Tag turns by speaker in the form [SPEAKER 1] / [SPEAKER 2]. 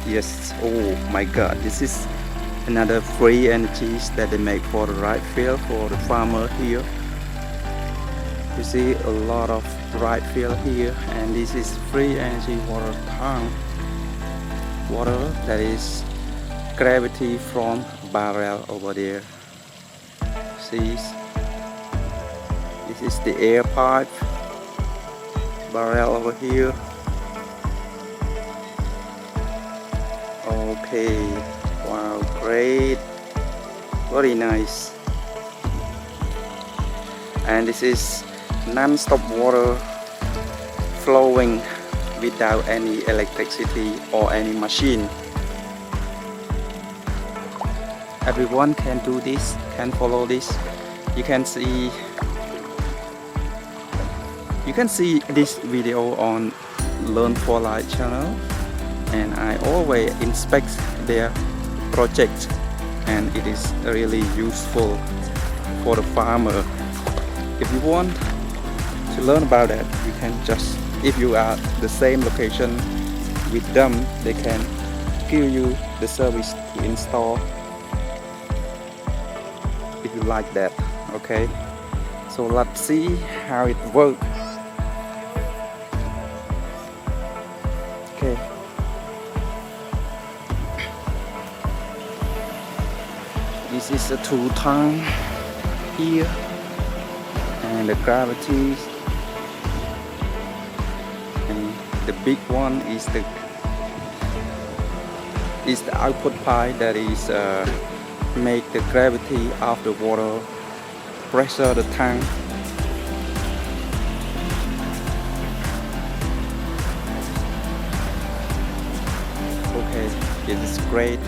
[SPEAKER 1] Yes, oh my god, this is another free energies that they make for the right field for the farmer here. You see a lot of right field here, and this is free energy water tank. Water that is gravity from barrel over there. See, this is the air pipe barrel over here. Okay, wow, great, very nice. And this is non-stop water flowing without any electricity or any machine. Everyone can do this, can follow this. You can see this video on Learn for Life channel, and I always inspect their project, and it is really useful for the farmer. If you want to learn about that, you can just, if you are the same location with them, they can give you the service to install if you like that. Okay, so let's see how it works. Okay, this is a 2 tank here, and the gravity, and the big one is the output pipe that is make the gravity of the water pressure the tank. Okay, it is great.